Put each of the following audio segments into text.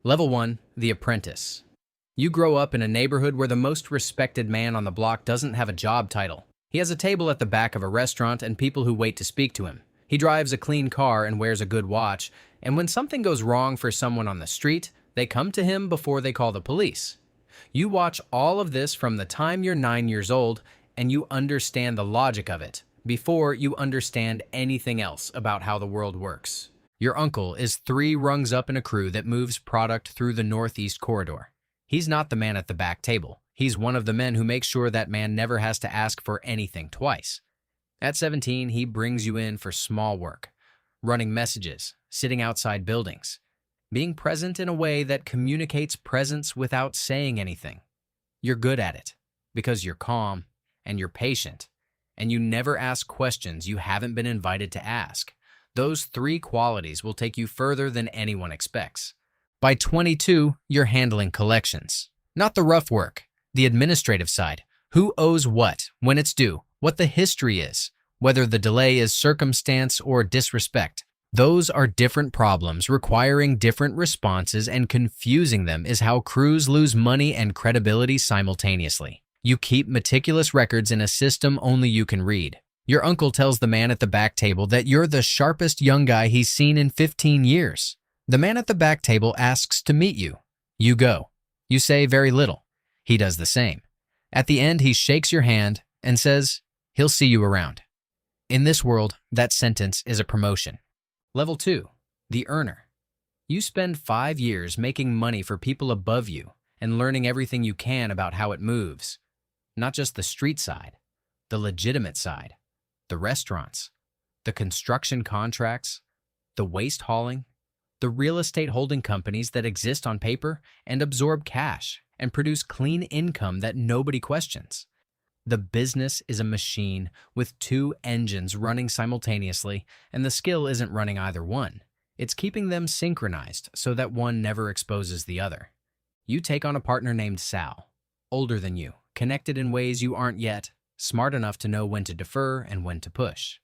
Level 1, The Apprentice. You grow up in a neighborhood where the most respected man on the block doesn't have a job title. He has a table at the back of a restaurant and people who wait to speak to him. He drives a clean car and wears a good watch, and when something goes wrong for someone on the street, they come to him before they call the police. You watch all of this from the time you're 9 years old, and you understand the logic of it before you understand anything else about how the world works. Your uncle is 3 rungs up in a crew that moves product through the Northeast Corridor. He's not the man at the back table. He's one of the men who makes sure that man never has to ask for anything twice. At 17, he brings you in for small work, running messages, sitting outside buildings, being present in a way that communicates presence without saying anything. You're good at it because you're calm and you're patient, and you never ask questions you haven't been invited to ask. Those 3 qualities will take you further than anyone expects. By 22, you're handling collections. Not the rough work, the administrative side. Who owes what, when it's due, what the history is, whether the delay is circumstance or disrespect. Those are different problems requiring different responses, and confusing them is how crews lose money and credibility simultaneously. You keep meticulous records in a system only you can read. Your uncle tells the man at the back table that you're the sharpest young guy he's seen in 15 years. The man at the back table asks to meet you. You go. You say very little. He does the same. At the end, he shakes your hand and says he'll see you around. In this world, that sentence is a promotion. Level 2, The Earner. You spend 5 years making money for people above you and learning everything you can about how it moves. Not just the street side, the legitimate side, the restaurants, the construction contracts, the waste hauling, the real estate holding companies that exist on paper and absorb cash and produce clean income that nobody questions. The business is a machine with 2 engines running simultaneously, and the skill isn't running either one. It's keeping them synchronized so that one never exposes the other. You take on a partner named Sal, older than you, connected in ways you aren't yet, smart enough to know when to defer and when to push.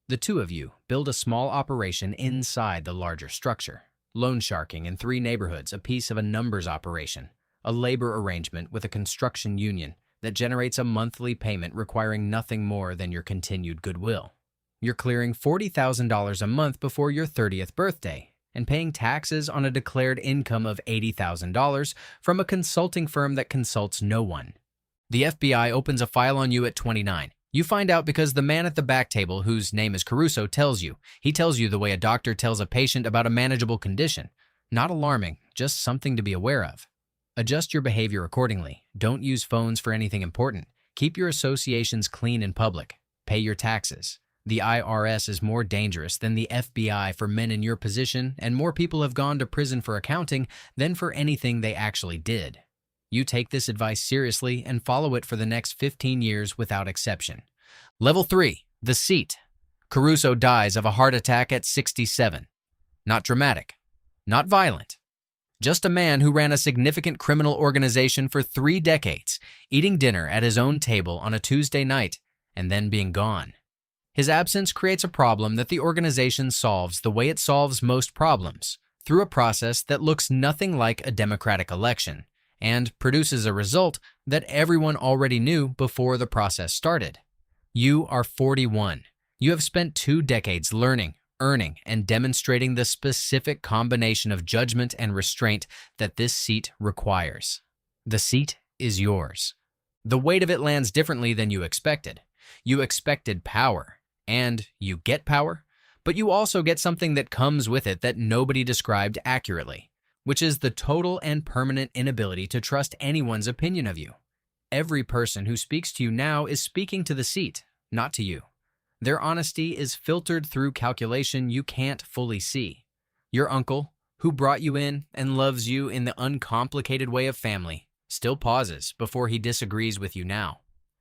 The 2 of you build a small operation inside the larger structure. Loan sharking in 3 neighborhoods, a piece of a numbers operation, a labor arrangement with a construction union that generates a monthly payment requiring nothing more than your continued goodwill. You're clearing $40,000 a month before your 30th birthday and paying taxes on a declared income of $80,000 from a consulting firm that consults no one. The FBI opens a file on you at 29. You find out because the man at the back table, whose name is Caruso, tells you. He tells you the way a doctor tells a patient about a manageable condition. Not alarming, just something to be aware of. Adjust your behavior accordingly. Don't use phones for anything important. Keep your associations clean in public. Pay your taxes. The IRS is more dangerous than the FBI for men in your position, and more people have gone to prison for accounting than for anything they actually did. You take this advice seriously and follow it for the next 15 years without exception. Level 3, The Seat. Caruso dies of a heart attack at 67. Not dramatic. Not violent. Just a man who ran a significant criminal organization for 3 decades, eating dinner at his own table on a Tuesday night and then being gone. His absence creates a problem that the organization solves the way it solves most problems, through a process that looks nothing like a democratic election, and produces a result that everyone already knew before the process started. You are 41. You have spent 2 decades learning, earning, and demonstrating the specific combination of judgment and restraint that this seat requires. The seat is yours. The weight of it lands differently than you expected. You expected power, and you get power, but you also get something that comes with it that nobody described accurately, which is the total and permanent inability to trust anyone's opinion of you. Every person who speaks to you now is speaking to the seat, not to you. Their honesty is filtered through calculation you can't fully see. Your uncle, who brought you in and loves you in the uncomplicated way of family, still pauses before he disagrees with you now.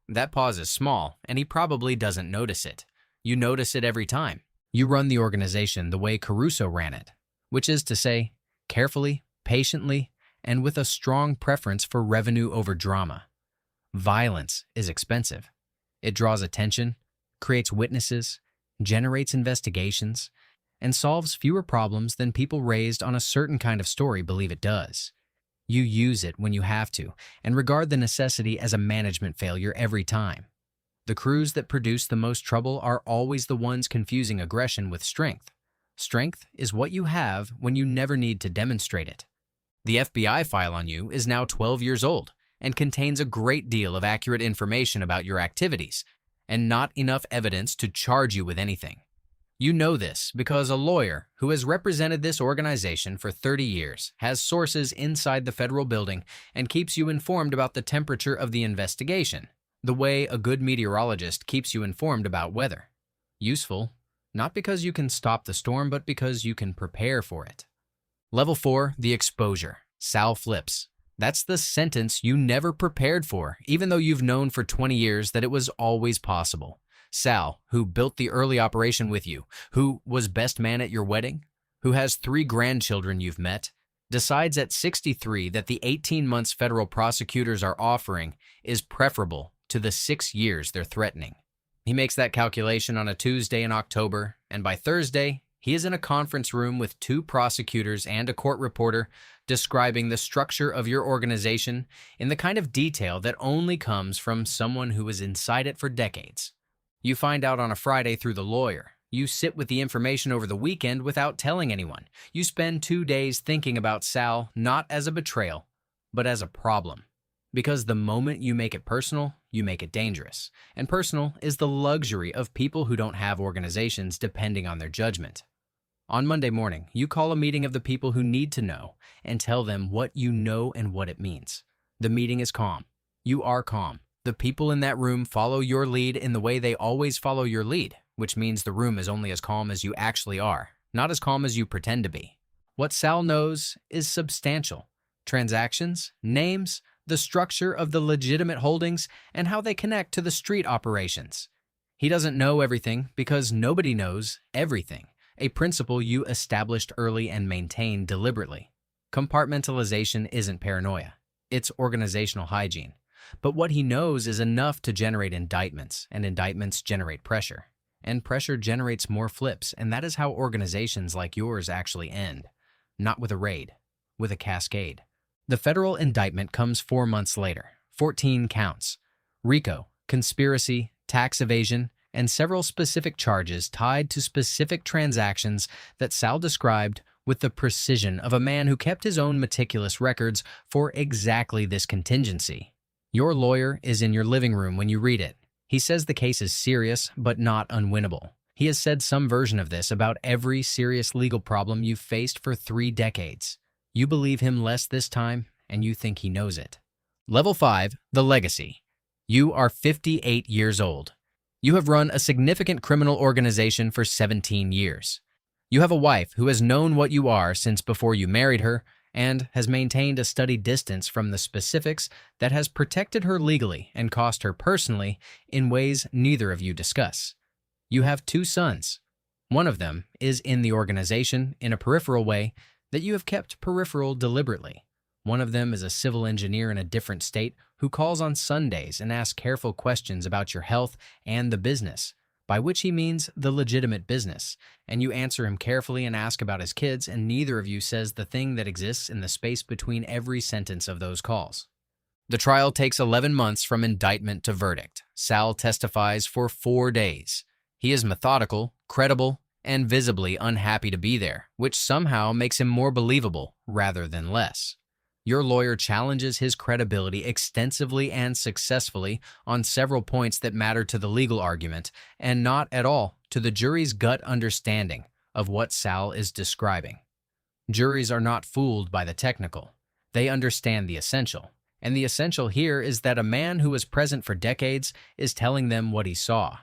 That pause is small, and he probably doesn't notice it. You notice it every time. You run the organization the way Caruso ran it, which is to say, carefully, patiently, and with a strong preference for revenue over drama. Violence is expensive. It draws attention, creates witnesses, generates investigations, and solves fewer problems than people raised on a certain kind of story believe it does. You use it when you have to, and regard the necessity as a management failure every time. The crews that produce the most trouble are always the ones confusing aggression with strength. Strength is what you have when you never need to demonstrate it. The FBI file on you is now 12 years old and contains a great deal of accurate information about your activities, and not enough evidence to charge you with anything. You know this because a lawyer who has represented this organization for 30 years has sources inside the federal building and keeps you informed about the temperature of the investigation, the way a good meteorologist keeps you informed about weather. Useful, not because you can stop the storm, but because you can prepare for it. Level 4, the exposure. Sal flips. That's the sentence you never prepared for, even though you've known for 20 years that it was always possible. Sal, who built the early operation with you, who was best man at your wedding, who has 3 grandchildren you've met, decides at 63 that the 18 months federal prosecutors are offering is preferable to the 6 years they're threatening. He makes that calculation on a Tuesday in October, and by Thursday, he is in a conference room with 2 prosecutors and a court reporter describing the structure of your organization in the kind of detail that only comes from someone who was inside it for decades. You find out on a Friday through the lawyer. You sit with the information over the weekend without telling anyone. You spend 2 days thinking about Sal not as a betrayal, but as a problem. Because the moment you make it personal, you make it dangerous. And personal is the luxury of people who don't have organizations depending on their judgment. On Monday morning, you call a meeting of the people who need to know and tell them what you know and what it means. The meeting is calm. You are calm. The people in that room follow your lead in the way they always follow your lead, which means the room is only as calm as you actually are, not as calm as you pretend to be. What Sal knows is substantial. Transactions, names, the structure of the legitimate holdings, and how they connect to the street operations. He doesn't know everything because nobody knows everything, a principle you established early and maintained deliberately. Compartmentalization isn't paranoia. It's organizational hygiene. But what he knows is enough to generate indictments, and indictments generate pressure. And pressure generates more flips, and that is how organizations like yours actually end. Not with a raid, with a cascade. The federal indictment comes 4 months later, 14 counts. RICO, conspiracy, tax evasion, and several specific charges tied to specific transactions that Sal described with the precision of a man who kept his own meticulous records for exactly this contingency. Your lawyer is in your living room when you read it. He says the case is serious, but not unwinnable. He has said some version of this about every serious legal problem you've faced for 3 decades. You believe him less this time, and you think he knows it. Level 5, the legacy. You are 58 years old. You have run a significant criminal organization for 17 years. You have a wife who has known what you are since before you married her, and has maintained a steady distance from the specifics that has protected her legally and cost her personally in ways neither of you discuss. You have 2 sons. One of them is in the organization in a peripheral way that you have kept peripheral deliberately. One of them is a civil engineer in a different state who calls on Sundays and asks careful questions about your health and the business, by which he means the legitimate business, and you answer him carefully and ask about his kids, and neither of you says the thing that exists in the space between every sentence of those calls. The trial takes 11 months from indictment to verdict. Sal testifies for 4 days. He is methodical, credible, and visibly unhappy to be there, which somehow makes him more believable rather than less. Your lawyer challenges his credibility extensively and successfully on several points that matter to the legal argument and not at all to the jury's gut understanding of what Sal is describing. Juries are not fooled by the technical. They understand the essential. And the essential here is that a man who was present for decades is telling them what he saw.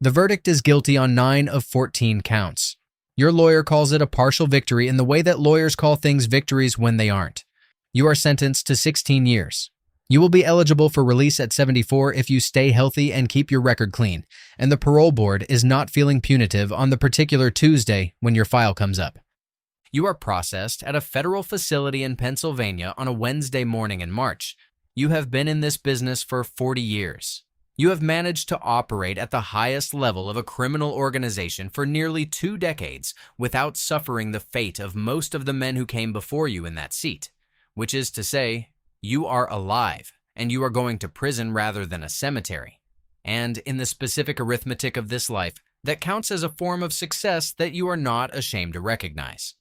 The verdict is guilty on 9 of 14 counts. Your lawyer calls it a partial victory in the way that lawyers call things victories when they aren't. You are sentenced to 16 years. You will be eligible for release at 74 if you stay healthy and keep your record clean, and the parole board is not feeling punitive on the particular Tuesday when your file comes up. You are processed at a federal facility in Pennsylvania on a Wednesday morning in March. You have been in this business for 40 years. You have managed to operate at the highest level of a criminal organization for nearly 2 decades without suffering the fate of most of the men who came before you in that seat, which is to say, you are alive and you are going to prison rather than a cemetery. And in the specific arithmetic of this life, that counts as a form of success that you are not ashamed to recognize.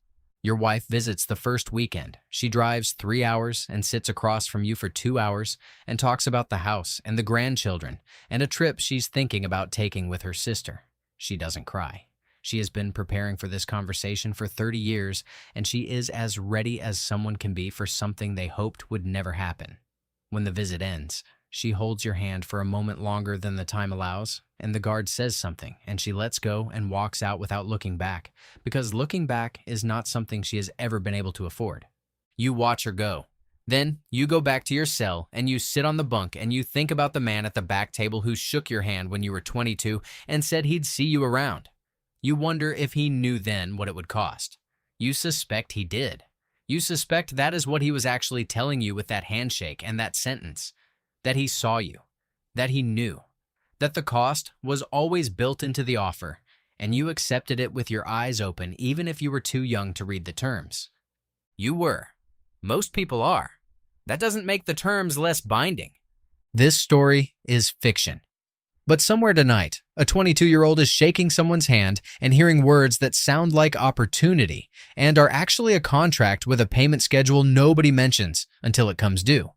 Your wife visits the first weekend. She drives 3 hours and sits across from you for 2 hours and talks about the house and the grandchildren and a trip she's thinking about taking with her sister. She doesn't cry. She has been preparing for this conversation for 30 years, and she is as ready as someone can be for something they hoped would never happen. When the visit ends, she holds your hand for a moment longer than the time allows, and the guard says something, and she lets go and walks out without looking back, because looking back is not something she has ever been able to afford. You watch her go. Then you go back to your cell, and you sit on the bunk, and you think about the man at the back table who shook your hand when you were 22 and said he'd see you around. You wonder if he knew then what it would cost. You suspect he did. You suspect that is what he was actually telling you with that handshake and that sentence. That he saw you, that he knew, that the cost was always built into the offer, and you accepted it with your eyes open even if you were too young to read the terms. You were. Most people are. That doesn't make the terms less binding. This story is fiction. But somewhere tonight, a 22-year-old is shaking someone's hand and hearing words that sound like opportunity and are actually a contract with a payment schedule nobody mentions until it comes due.